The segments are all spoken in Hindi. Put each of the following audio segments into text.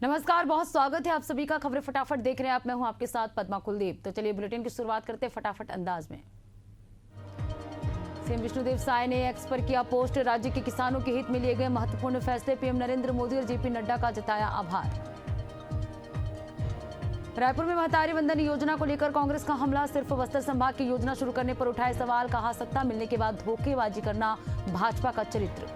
नमस्कार, बहुत स्वागत है आप सभी का। खबरें फटाफट देख रहे हैं आप। मैं हूं आपके साथ पद्मा कुलदीप। तो चलिए बुलेटिन की शुरुआत करते हैं फटाफट अंदाज में। सीएम विष्णुदेव साय ने एक्स पर किया पोस्ट। राज्य के किसानों के हित में लिए गए महत्वपूर्ण फैसले। पीएम नरेंद्र मोदी और जेपी नड्डा का जताया आभार। रायपुर में महतारी वंदन योजना को लेकर कांग्रेस का हमला। सिर्फ बस्तर संभाग की योजना शुरू करने पर उठाए सवाल। कहा सत्ता मिलने के बाद धोखेबाजी करना भाजपा का चरित्र।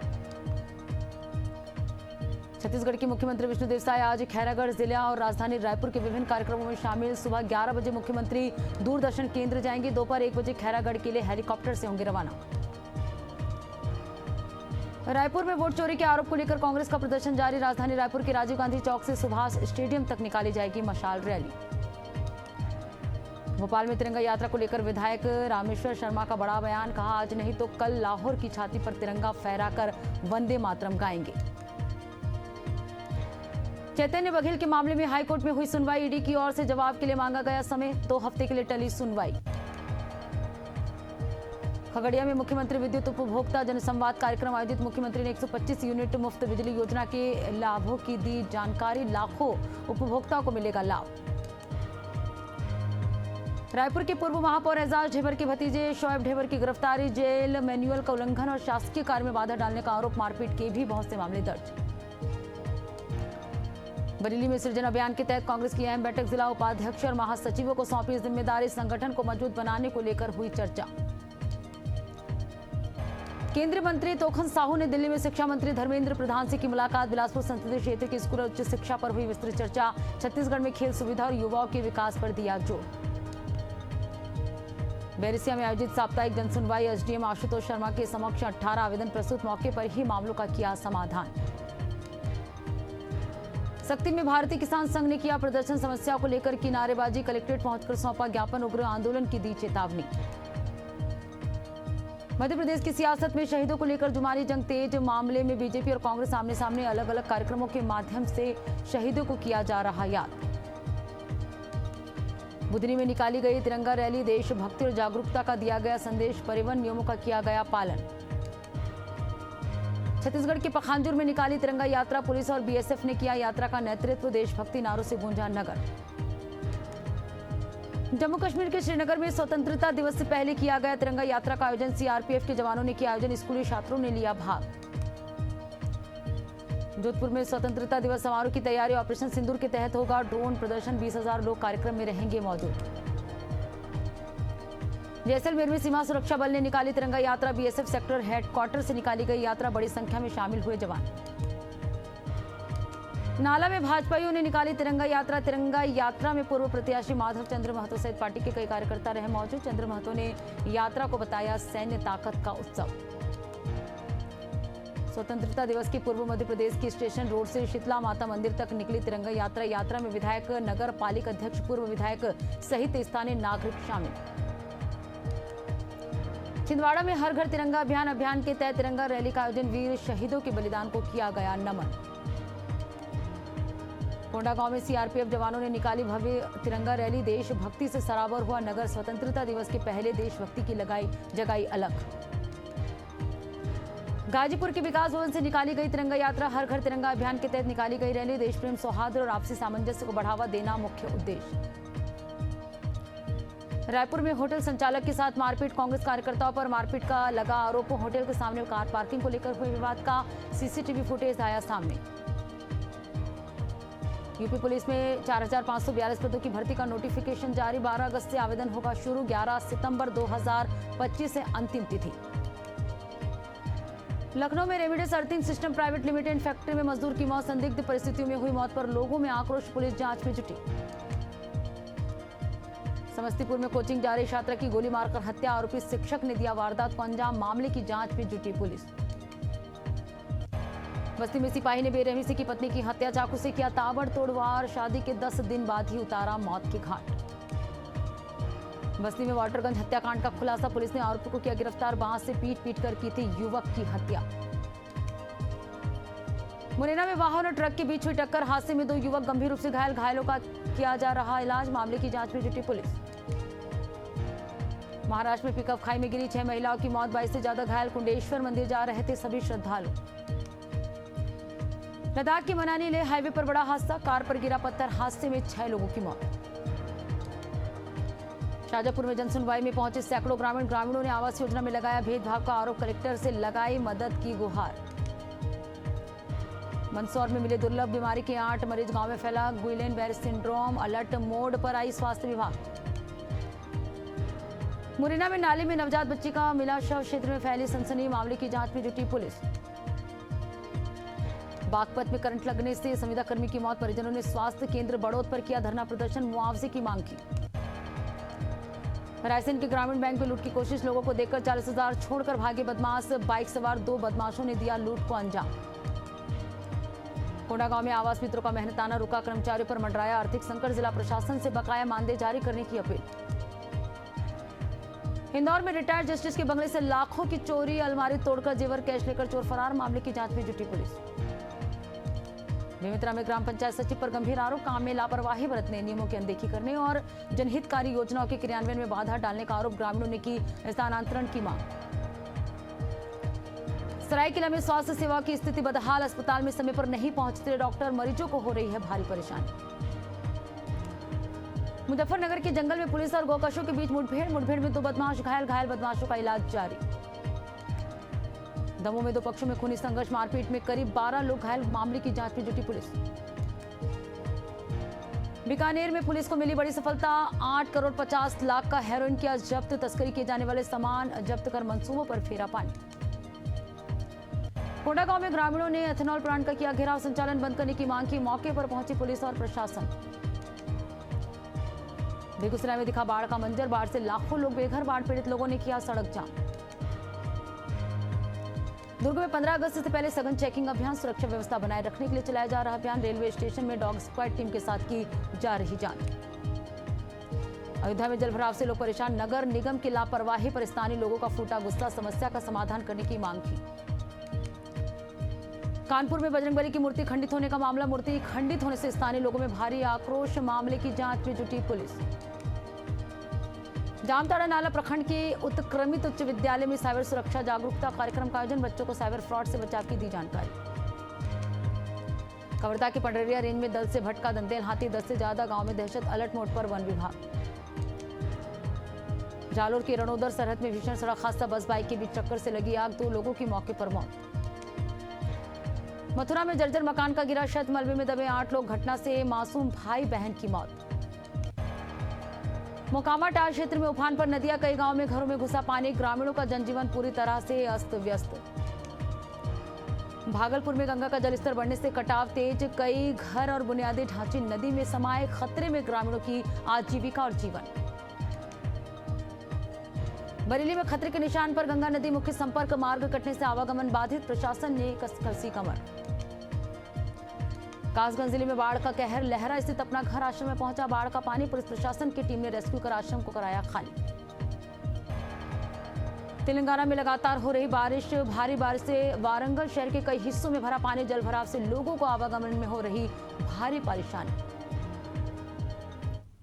छत्तीसगढ़ के मुख्यमंत्री विष्णुदेव साय आज खैरागढ़ जिला और राजधानी रायपुर के विभिन्न कार्यक्रमों में शामिल। सुबह 11 बजे मुख्यमंत्री दूरदर्शन केंद्र जाएंगे। दोपहर 1 बजे खैरागढ़ के लिए हेलीकॉप्टर से होंगे रवाना। रायपुर में वोट चोरी के आरोप को लेकर कांग्रेस का प्रदर्शन जारी। राजधानी रायपुर के राजीव गांधी चौक से सुभाष स्टेडियम तक निकाली जाएगी मशाल रैली। भोपाल में तिरंगा यात्रा को लेकर विधायक रामेश्वर शर्मा का बड़ा बयान। कहा आज नहीं तो कल लाहौर की छाती पर तिरंगा फहराकर वंदे मातरम गाएंगे। चैतन्य बघेल के मामले में हाईकोर्ट में हुई सुनवाई। ईडी की ओर से जवाब के लिए मांगा गया समय। 2 हफ्ते के लिए टली सुनवाई। खगड़िया में मुख्यमंत्री विद्युत उपभोक्ता जनसंवाद कार्यक्रम आयोजित। मुख्यमंत्री ने 125 यूनिट मुफ्त बिजली योजना के लाभों की दी जानकारी। लाखों उपभोक्ताओं को मिलेगा लाभ। रायपुर के पूर्व महापौर एजाज ढेबर के भतीजे शोएब ढेबर की गिरफ्तारी। जेल मैनुअल का उल्लंघन और शासकीय कार्य में बाधा डालने का आरोप। मारपीट के भी बहुत से मामले दर्ज। बरेली में सृजन अभियान के तहत कांग्रेस की अहम बैठक। जिला उपाध्यक्ष और महासचिवों को सौंपी जिम्मेदारी। संगठन को मजबूत बनाने को लेकर हुई चर्चा। केंद्रीय मंत्री तोखन साहू ने दिल्ली में शिक्षा मंत्री धर्मेंद्र प्रधान से की मुलाकात। बिलासपुर संसदीय क्षेत्र के स्कूल और उच्च शिक्षा पर हुई विस्तृत चर्चा। छत्तीसगढ़ में खेल सुविधा और युवाओं के विकास पर दिया जोर। बैरिसिया में आयोजित साप्ताहिक जनसुनवाई। एसडीएम आशुतोष शर्मा के समक्ष 18 आवेदन प्रस्तुत। मौके पर ही मामलों का किया समाधान। सक्ती में भारतीय किसान संघ ने किया प्रदर्शन। समस्या को लेकर की नारेबाजी। कलेक्ट्रेट पहुंचकर सौंपा ज्ञापन। उग्र आंदोलन की दी चेतावनी। मध्य प्रदेश की सियासत में शहीदों को लेकर जुमारी जंग तेज। मामले में बीजेपी और कांग्रेस आमने सामने। अलग अलग कार्यक्रमों के माध्यम से शहीदों को किया जा रहा याद। बुधनी में निकाली गई तिरंगा रैली। देशभक्ति और जागरूकता का दिया गया संदेश। परिवहन नियमों का किया गया पालन। छत्तीसगढ़ के पखांजूर में निकाली तिरंगा यात्रा। पुलिस और बीएसएफ ने किया यात्रा का नेतृत्व। देशभक्ति नारों से गूंजा नगर। जम्मू कश्मीर के श्रीनगर में स्वतंत्रता दिवस से पहले किया गया तिरंगा यात्रा का आयोजन। सीआरपीएफ के जवानों ने किया आयोजन। स्कूली छात्रों ने लिया भाग। जोधपुर में स्वतंत्रता दिवस समारोह की तैयारी। ऑपरेशन सिंदूर के तहत होगा ड्रोन प्रदर्शन। 20,000 लोग कार्यक्रम में रहेंगे मौजूद। जैसलमेर में सीमा सुरक्षा बल ने निकाली तिरंगा यात्रा। बीएसएफ सेक्टर हेडक्वार्टर से निकाली गई यात्रा। बड़ी संख्या में शामिल हुए जवान। नाला में भाजपाइयों ने निकाली तिरंगा यात्रा। तिरंगा यात्रा में पूर्व प्रत्याशी माधव चंद्र महतो सहित पार्टी के कई कार्यकर्ता रहे मौजूद। चंद्र महतो ने यात्रा को बताया सैन्य ताकत का उत्सव। स्वतंत्रता दिवस के पूर्व मध्य प्रदेश की स्टेशन रोड से शीतला माता मंदिर तक निकली तिरंगा यात्रा। यात्रा में विधायक, नगर पालिका अध्यक्ष, पूर्व विधायक सहित स्थानीय नागरिक शामिल। छिंदवाड़ा में हर घर तिरंगा अभियान के तहत तिरंगा रैली का आयोजन। वीर शहीदों के बलिदान को किया गया नमन। कोंडागांव में सीआरपीएफ जवानों ने निकाली भव्य तिरंगा रैली। देशभक्ति से सराबोर हुआ नगर। स्वतंत्रता दिवस के पहले देशभक्ति की जगाई अलग। गाजीपुर के विकास भवन से निकाली गई तिरंगा यात्रा। हर घर तिरंगा अभियान के तहत निकाली गई रैली। देश प्रेम, सौहार्द और आपसी सामंजस्य को बढ़ावा देना मुख्य उद्देश्य। रायपुर में होटल संचालक के साथ मारपीट। कांग्रेस कार्यकर्ताओं पर मारपीट का लगा आरोप। होटल के सामने कार पार्किंग को लेकर हुए विवाद का सीसीटीवी फुटेज आया सामने। यूपी पुलिस में 4,542 पदों की भर्ती का नोटिफिकेशन जारी। 12 अगस्त से आवेदन होगा शुरू। 11 सितंबर 2025 से अंतिम तिथि। लखनऊ में Remedies Earthing System Private Limited factory में मजदूर की मौत। संदिग्ध परिस्थितियों में हुई मौत पर लोगों में आक्रोश। पुलिस जांच में जुटी। समस्तीपुर में कोचिंग जा रही छात्रा की गोली मारकर हत्या। आरोपी शिक्षक ने दिया वारदात को अंजाम। मामले की जांच में जुटी पुलिस। बस्ती में सिपाही ने बेरहमी से की पत्नी की हत्या। चाकू से किया ताबड़तोड़ वार। शादी के 10 दिन बाद ही उतारा मौत के घाट। बस्ती में वाटरगंज हत्याकांड का खुलासा। पुलिस ने आरोपी को किया गिरफ्तार। बांस से पीट कर की थी युवक की हत्या। मुरैना में वाहन और ट्रक के बीच हुई टक्कर। हादसे में 2 युवक गंभीर रूप से घायल। घायलों का किया जा रहा इलाज। मामले की जांच में जुटी पुलिस। महाराष्ट्र में पिकअप खाई में गिरी। 6 महिलाओं की मौत। 22 से ज्यादा घायल। कुंडेश्वर मंदिर जा रहे थे सभी श्रद्धालु। लद्दाख के मनाली लेह हाईवे पर बड़ा हादसा, कार पर गिरा पत्थर, हादसे में 6 लोगों की मौत। शाजापुर में जनसुनवाई में पहुंचे सैकड़ों ग्रामीणों ने आवास योजना में लगाया भेदभाव का आरोप, कलेक्टर से लगाई मदद की गुहार। मंदसौर में मिले दुर्लभ बीमारी के 8 मरीज, गांव में फैला गुइलेन बेरे सिंड्रोम, अलर्ट मोड पर आई स्वास्थ्य विभाग। मुरैना में नाले में नवजात बच्ची का मिला शव, क्षेत्र में फैली सनसनी, मामले की जांच में जुटी पुलिस। बागपत में करंट लगने से संविदा कर्मी की मौत, परिजनों ने स्वास्थ्य केंद्र बड़ौद पर किया धरना प्रदर्शन, मुआवजे की मांग की। रायसेन के ग्रामीण बैंक में लूट की कोशिश, लोगों को देखकर 40,000 छोड़कर भागे बदमाश, बाइक सवार 2 बदमाशों ने दिया लूट को अंजाम। कोंडागांव में आवास मित्रों का मेहनताना रुका, कर्मचारियों पर मंडराया आर्थिक संकट, जिला प्रशासन से बकाया मानदेय जारी करने की अपील। इंदौर में रिटायर्ड जस्टिस के बंगले से लाखों की चोरी, अलमारी तोड़कर जेवर कैश लेकर चोर फरार, मामले की जांच में जुटी पुलिस। बेमेतरा में ग्राम पंचायत सचिव पर गंभीर आरोप, काम में लापरवाही बरतने, नियमों की अनदेखी करने और जनहितकारी योजनाओं के क्रियान्वयन में बाधा डालने का आरोप, ग्रामीणों ने की स्थानांतरण की मांग। सरायकेला में स्वास्थ्य सेवा की स्थिति बदहाल, अस्पताल में समय पर नहीं पहुंचते डॉक्टर, मरीजों को हो रही है भारी परेशानी। मुजफ्फरनगर के जंगल में पुलिस और गोकशों के बीच मुठभेड़ में 2 बदमाश घायल बदमाशों का इलाज जारी। दमोह में 2 पक्षों में खूनी संघर्ष, मारपीट में करीब 12 लोग घायल, मामले की जांच में जुटी पुलिस। बीकानेर में पुलिस को मिली बड़ी सफलता, 8 करोड़ 50 लाख का हेरोइन किया जब्त, तस्करी किए जाने वाले सामान जब्त कर मंसूबों पर फेरा पानी। कोंडागांव में ग्रामीणों ने एथेनॉल प्लांट का किया घेराव, संचालन बंद करने की मांग की, मौके पर पहुंची पुलिस और प्रशासन। बेगूसराय में दिखा बाढ़ का मंजर, बाढ़ से लाखों लोग बेघर, बाढ़ पीड़ित लोगों ने किया सड़क जाम। दुर्ग में 15 अगस्त से पहले सघन चेकिंग अभियान, सुरक्षा व्यवस्था बनाए रखने के लिए चलाया जा रहा अभियान, रेलवे स्टेशन में डॉग स्क्वाड टीम के साथ की जा रही जांच। अयोध्या में जलभराव से लोग परेशान, नगर निगम की लापरवाही पर स्थानीय लोगों का फूटा गुस्सा, समस्या का समाधान करने की मांग की। कानपुर में बजरंगबली की मूर्ति खंडित होने का मामला, मूर्ति खंडित होने से स्थानीय लोगों में भारी आक्रोश, मामले की जांच में जुटी पुलिस। जामताड़ा नाला प्रखंड के उत्क्रमित उच्च विद्यालय में साइबर सुरक्षा जागरूकता कार्यक्रम का आयोजन, बच्चों को साइबर फ्रॉड से बचाव की दी जानकारी। कवर्धा के पंडरिया रेंज में दल से भटका दंतेल हाथी, 10 से ज्यादा गांव में दहशत, अलर्ट मोड पर वन विभाग। जालोर के रणोदर सरहद में भीषण सड़क हादसा, बस बाइक के बीच टक्कर से लगी आग, 2 लोगों की मौके पर मौत। मथुरा में जर्जर मकान का गिरा छत, मलबे में दबे 8 लोग, घटना से मासूम भाई बहन की मौत। मोकामा टार क्षेत्र में उफान पर नदियां, कई गांव में घरों में घुसा पानी, ग्रामीणों का जनजीवन पूरी तरह से अस्त व्यस्त। भागलपुर में गंगा का जलस्तर बढ़ने से कटाव तेज, कई घर और बुनियादी ढांचे नदी में समाये, खतरे में ग्रामीणों की आजीविका और जीवन। बरेली में खतरे के निशान पर गंगा नदी, मुख्य संपर्क मार्ग कटने से आवागमन बाधित, प्रशासन ने कसी कमर। कासगंज जिले में बाढ़ का कहर, लहरा स्थित अपना घर आश्रम में पहुंचा बाढ़ का पानी, पुलिस प्रशासन की टीम ने रेस्क्यू कर आश्रम को कराया खाली। तेलंगाना में लगातार हो रही बारिश, भारी बारिश से वारंगल शहर के कई हिस्सों में भरा पानी, जलभराव से लोगों को आवागमन में हो रही भारी परेशानी।